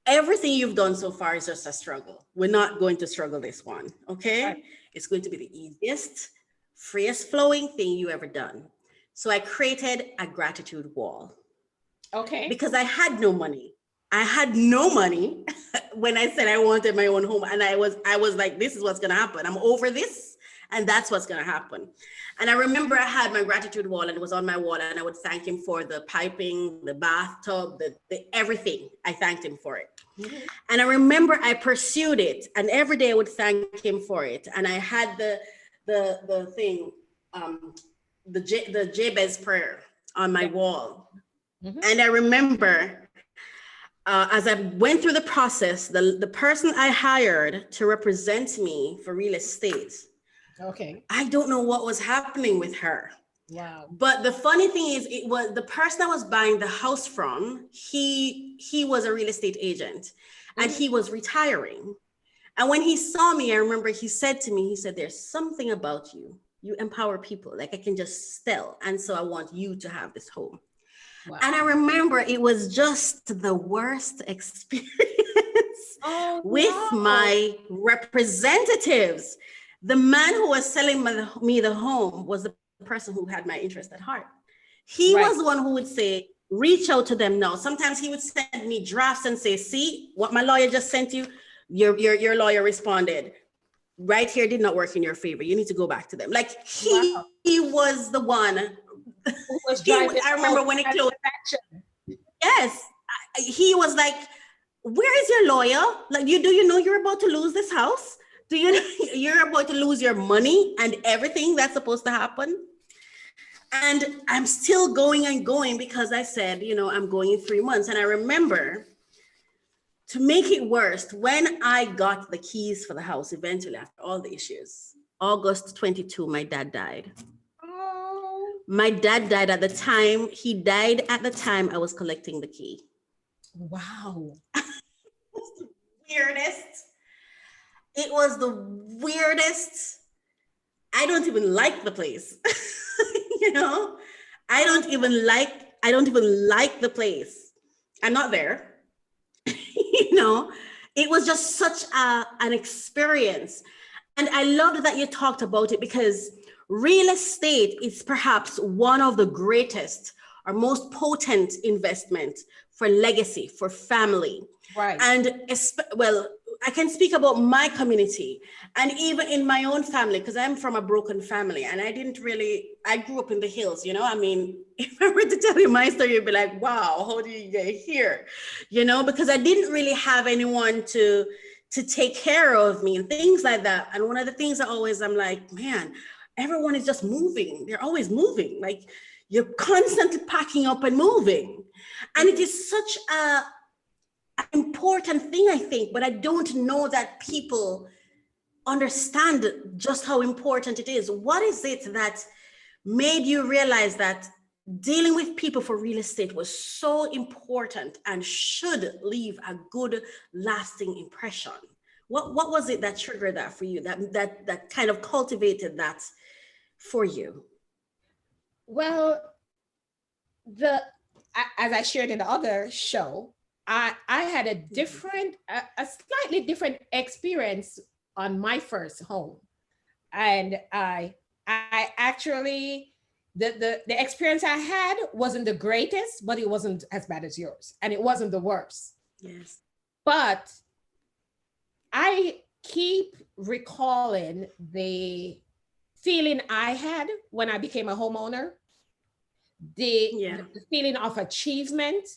Everything you've done so far is just a struggle. We're not going to struggle this one, okay? Right. It's going to be the easiest, freest flowing thing you ever done. So I created a gratitude wall. Okay. Because I had no money. I had no money when I said I wanted my own home. And I was like, this is what's going to happen. I'm over this. And that's what's going to happen. And I remember I had my gratitude wall and it was on my wall. And I would thank him for the piping, the bathtub, the everything. I thanked him for it. Mm-hmm. And I remember I pursued it. And every day I would thank him for it. And I had the thing, the Jabez prayer on my wall. Mm-hmm. And I remember as I went through the process, the person I hired to represent me for real estate, okay, I don't know what was happening with her. Wow. But the funny thing is, it was the person I was buying the house from, he was a real estate agent and he was retiring. And when he saw me, I remember he said to me, he said, there's something about you. You empower people, like I can just tell. And so I want you to have this home. Wow. And I remember it was just the worst experience with my representatives. The man who was selling me the home was the person who had my interest at heart. He was the one who would say, reach out to them now. Sometimes he would send me drafts and say, see what my lawyer just sent you. Your lawyer responded. Right here did not work in your favor. You need to go back to them. Like he was the one. I remember when it closed. Yes, he was like, "Where is your lawyer? Like, do you know you're about to lose this house? Do you know you're about to lose your money and everything that's supposed to happen?" And I'm still going and going because I said, I'm going in 3 months. And I remember, to make it worse, when I got the keys for the house eventually after all the issues, August 22, my dad died. My dad died at the time. He died at the time I was collecting the key. Wow. It was the weirdest. I don't even like the place. I don't even like the place. I'm not there. It was just such an experience. And I loved that you talked about it because real estate is perhaps one of the greatest or most potent investment for legacy, for family. Right. And I can speak about my community and even in my own family, because I'm from a broken family and I grew up in the hills, if I were to tell you my story, you'd be like, wow, how did you get here? Because I didn't really have anyone to take care of me and things like that. And one of the things I'm like, man, everyone is just moving. They're always moving. Like you're constantly packing up and moving. And it is such an important thing, I think, but I don't know that people understand just how important it is. What is it that made you realize that dealing with people for real estate was so important and should leave a good, lasting impression? What was it that triggered that for you, that kind of cultivated that for you? Well, as I shared in the other show, I had a slightly different experience on my first home. And I actually, the experience I had wasn't the greatest, but it wasn't as bad as yours. And it wasn't the worst. Yes. But I keep recalling the feeling I had when I became a homeowner, the feeling of achievement,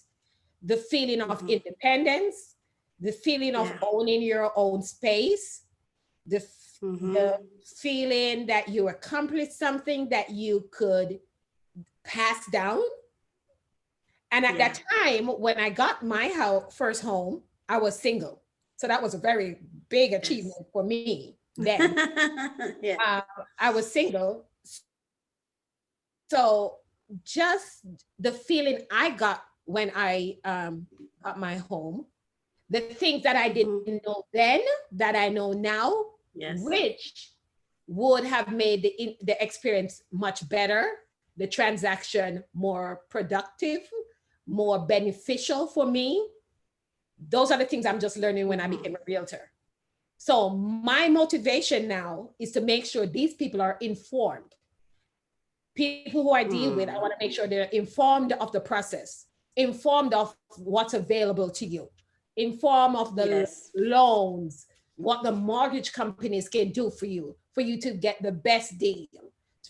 the feeling of independence, the feeling of owning your own space, the feeling that you accomplished something that you could pass down. And at that time, when I got my first home, I was single. So that was a very big achievement for me then. I was single. So just the feeling I got when I got my home, the things that I didn't know then that I know now, which would have made the experience much better, the transaction more productive, more beneficial for me. Those are the things I'm just learning when I became a realtor. So my motivation now is to make sure these people are informed. People who I deal with, I want to make sure they're informed of the process, informed of what's available to you, informed of the loans, what the mortgage companies can do for you to get the best deal,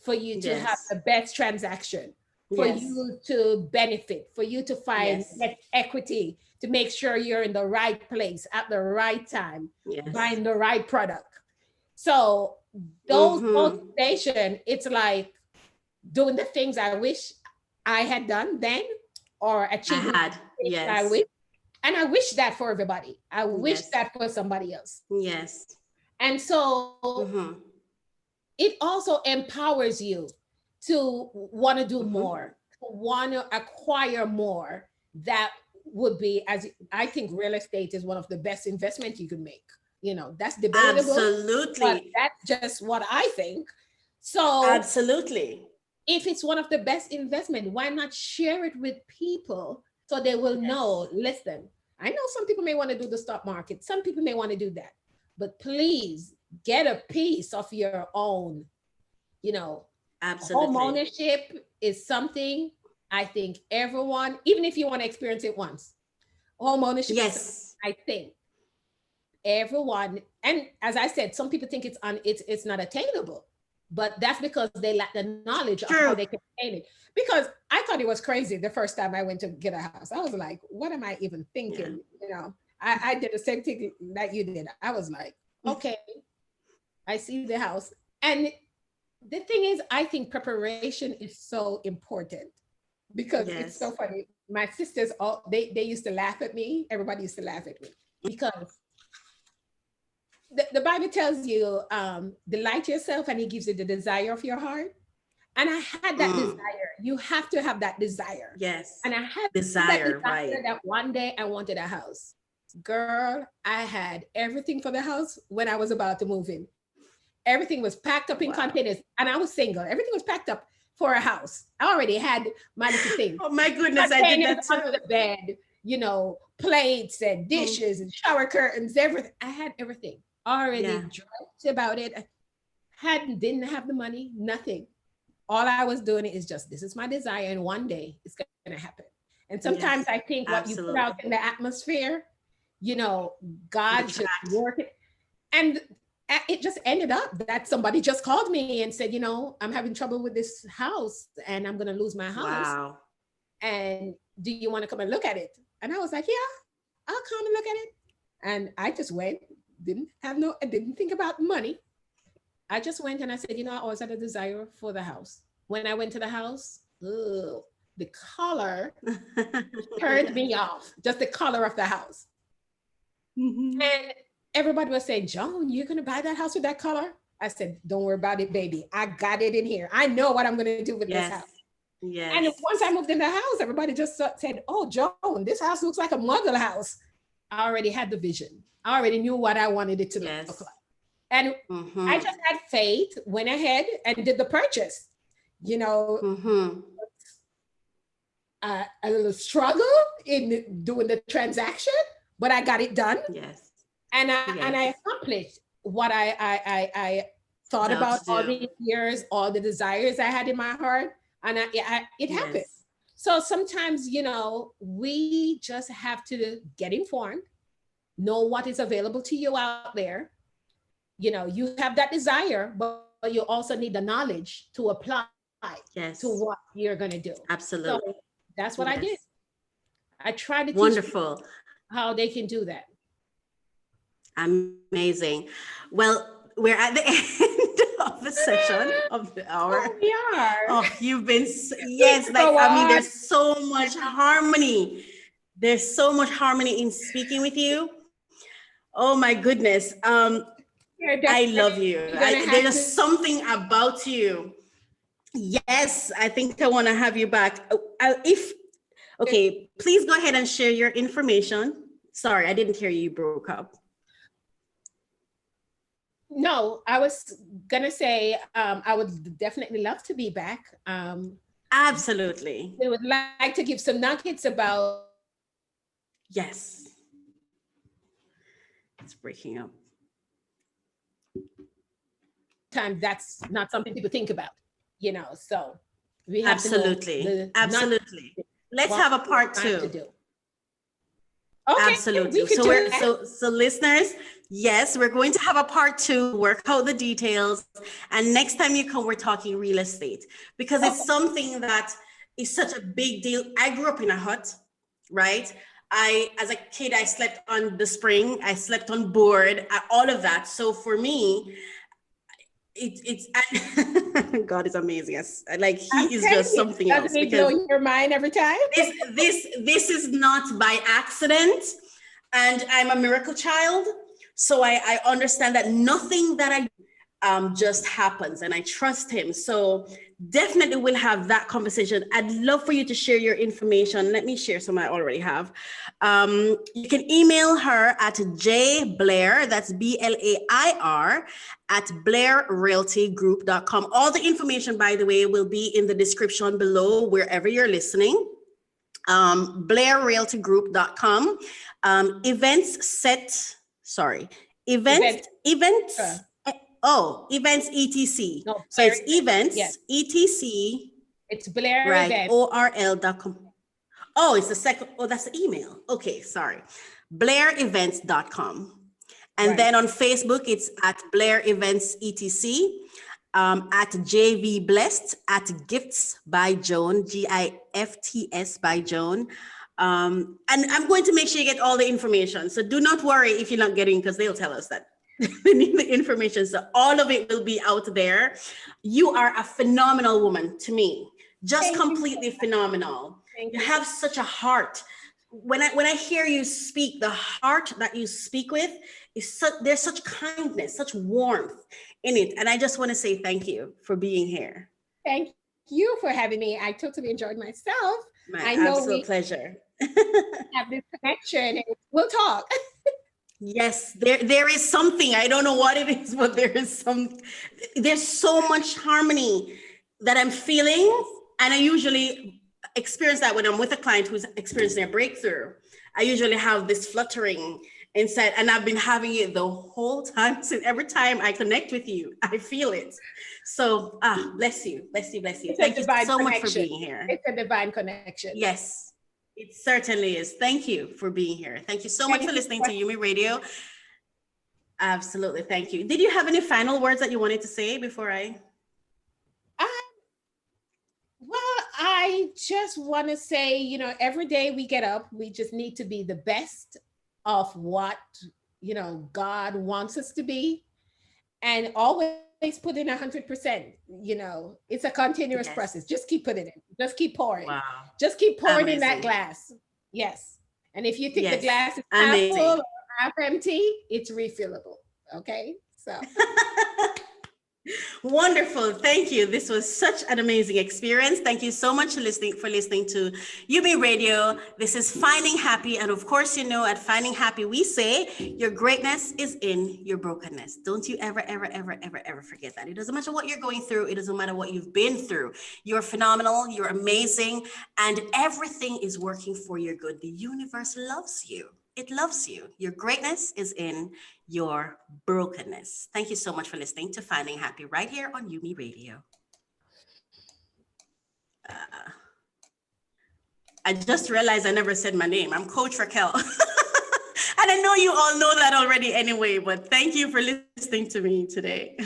for you to have the best transaction, for you to benefit, for you to find equity, to make sure you're in the right place at the right time, buying the right product. So those motivation, it's like doing the things I wish I had done then, or achieving things I wish. And I wish that for everybody. I wish that for somebody else. Yes. And so it also empowers you to want to do more, to want to acquire more. That would be, as I think real estate is one of the best investments you can make. You know, that's debatable. Absolutely. But that's just what I think. So absolutely. If it's one of the best investment, why not share it with people so they will know, listen, I know some people may want to do the stock market. Some people may want to do that, but please get a piece of your own, you know. Absolutely. Home ownership is something I think everyone, even if you want to experience it once, home ownership, I think everyone, and as I said, some people think it's not attainable, but that's because they lack the knowledge of how they can attain it. Because I thought it was crazy the first time I went to get a house. I was like, what am I even thinking? You know, I did the same thing that you did. I was like, okay, I see the house. And the thing is, I think preparation is so important, because it's so funny. My sisters, they used to laugh at me. Everybody used to laugh at me because the Bible tells you, delight yourself and he gives you the desire of your heart. And I had that desire. You have to have that desire. Yes. And I had desire, that one day I wanted a house. Girl, I had everything for the house when I was about to move in. Everything was packed up in containers, and I was single. Everything was packed up for a house. I already had my little thing. Oh my goodness, I did that too. Under the bed, you know, plates and dishes and shower curtains, everything. I had everything already dreamt about it. Didn't have the money, nothing. All I was doing is just, this is my desire, and one day it's going to happen. And sometimes I think what you put out in the atmosphere, you know, God should work it. And it just ended up that somebody just called me and said, you know, I'm having trouble with this house and I'm going to lose my house. Wow. And do you want to come and look at it? And I was like, yeah, I'll come and look at it. And I just went, I didn't think about money. I just went and I said, you know, I always had a desire for the house. When I went to the house, the color turned me off, just the color of the house. And everybody was saying, Joan, you're going to buy that house with that color? I said, don't worry about it, baby. I got it in here. I know what I'm going to do with this house. Yes. And once I moved in the house, everybody just said, oh, Joan, this house looks like a mother house. I already had the vision. I already knew what I wanted it to look like. And I just had faith, went ahead and did the purchase. You know, a little struggle in doing the transaction, but I got it done. Yes. And I accomplished what I thought about all these years, all the desires I had in my heart, and it happened. So sometimes, you know, we just have to get informed, know what is available to you out there. You know, you have that desire, but you also need the knowledge to apply to what you're going to do. Absolutely. So that's what I did. I tried to teach people how they can do that. Amazing. Well, we're at the end of the session of the hour. Oh, we are. Oh, you've been, I mean, there's so much harmony. There's so much harmony in speaking with you. Oh my goodness. I love you. There's something about you. Yes, I think I want to have you back. Please go ahead and share your information Sorry, I didn't hear you. You broke up. No, I was gonna say I would definitely love to be back. Absolutely. I would like to give some nuggets about. Yes. It's breaking up. Times that's not something people think about, so we have absolutely. To know absolutely. Let's have a part 2. Okay, absolutely. So listeners, yes, we're going to have a part 2, work out the details. And next time you come, we're talking real estate, because it's something that is such a big deal. I grew up in a hut, right? As a kid, I slept on the spring, I slept on board, all of that. So for me, it's God is amazing. Like he is just something else. Doesn't it blow your mind every time? This is not by accident, and I'm a miracle child. So I understand that nothing that I just happens, and I trust him. So definitely we'll have that conversation. I'd love for you to share your information. Let me share some I already have. You can email her at jblair, that's BLAIR, at blairrealtygroup.com. All the information, by the way, will be in the description below, wherever you're listening. blairrealtygroup.com. Events etc. No, So it's events, yes. etc. It's Blair right, events. ORL.com. Oh, it's the second. Oh, that's the email. Okay, sorry. BlairEvents.com. And right. Then on Facebook, it's at Blair Events etc. At JV Blessed, at Gifts by Joan, GIFTS by Joan. And I'm going to make sure you get all the information. So do not worry if you're not getting, because they'll tell us that we need the information. So all of it will be out there. You are a phenomenal woman to me, just completely phenomenal. You have such a heart. When I hear you speak, the heart that you speak with is there's such kindness, such warmth in it. And I just want to say thank you for being here. Thank you for having me. I totally enjoyed myself. My absolute pleasure. Have this connection and we'll talk. Yes, there is something. I don't know what it is, but there's so much harmony that I'm feeling. And I usually experience that when I'm with a client who's experiencing a breakthrough. I usually have this fluttering inside, and I've been having it the whole time. So every time I connect with you, I feel it. So bless you. Thank you so much for being here. It's a divine connection. Yes. It certainly is. Thank you for being here. Thank you so much for listening to Yumi Radio. Absolutely. Thank you. Did you have any final words that you wanted to say before I? Well, I just want to say, every day we get up, we just need to be the best of what, God wants us to be. And always put in 100%, it's a continuous process. Just keep putting it in. Just keep pouring. Wow. Just keep pouring in that glass. Yes. And if you think the glass is half full or half empty, it's refillable. Okay. So. Wonderful. Thank you. This was such an amazing experience. Thank you so much for listening to Yumi Radio. This is Finding Happy. And of course, at Finding Happy, we say your greatness is in your brokenness. Don't you ever forget that. It doesn't matter what you're going through. It doesn't matter what you've been through. You're phenomenal. You're amazing. And everything is working for your good. The universe loves you. It loves you. Your greatness is in your brokenness. Thank you so much for listening to Finding Happy right here on Yumi Radio. I just realized I never said my name. I'm Coach Raquel. And I know you all know that already anyway, but thank you for listening to me today.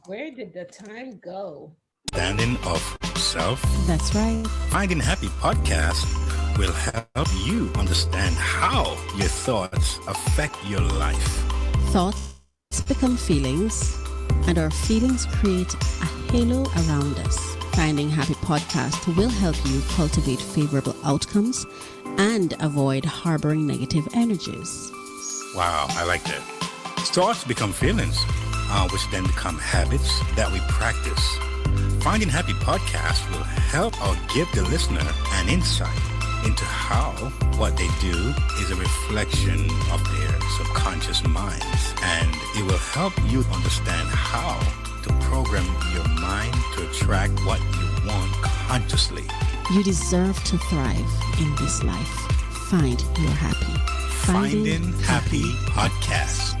Where did the time go? Understanding of self. That's right. Finding Happy podcast will help you understand how your thoughts affect your life. Thoughts become feelings, and our feelings create a halo around us. Finding Happy podcast will help you cultivate favorable outcomes and avoid harboring negative energies. Wow, I like that. Thoughts become feelings, which then become habits that we practice. Finding Happy Podcast will help or give the listener an insight into how what they do is a reflection of their subconscious minds. And it will help you understand how to program your mind to attract what you want consciously. You deserve to thrive in this life. Find your happy. Finding Happy Podcast.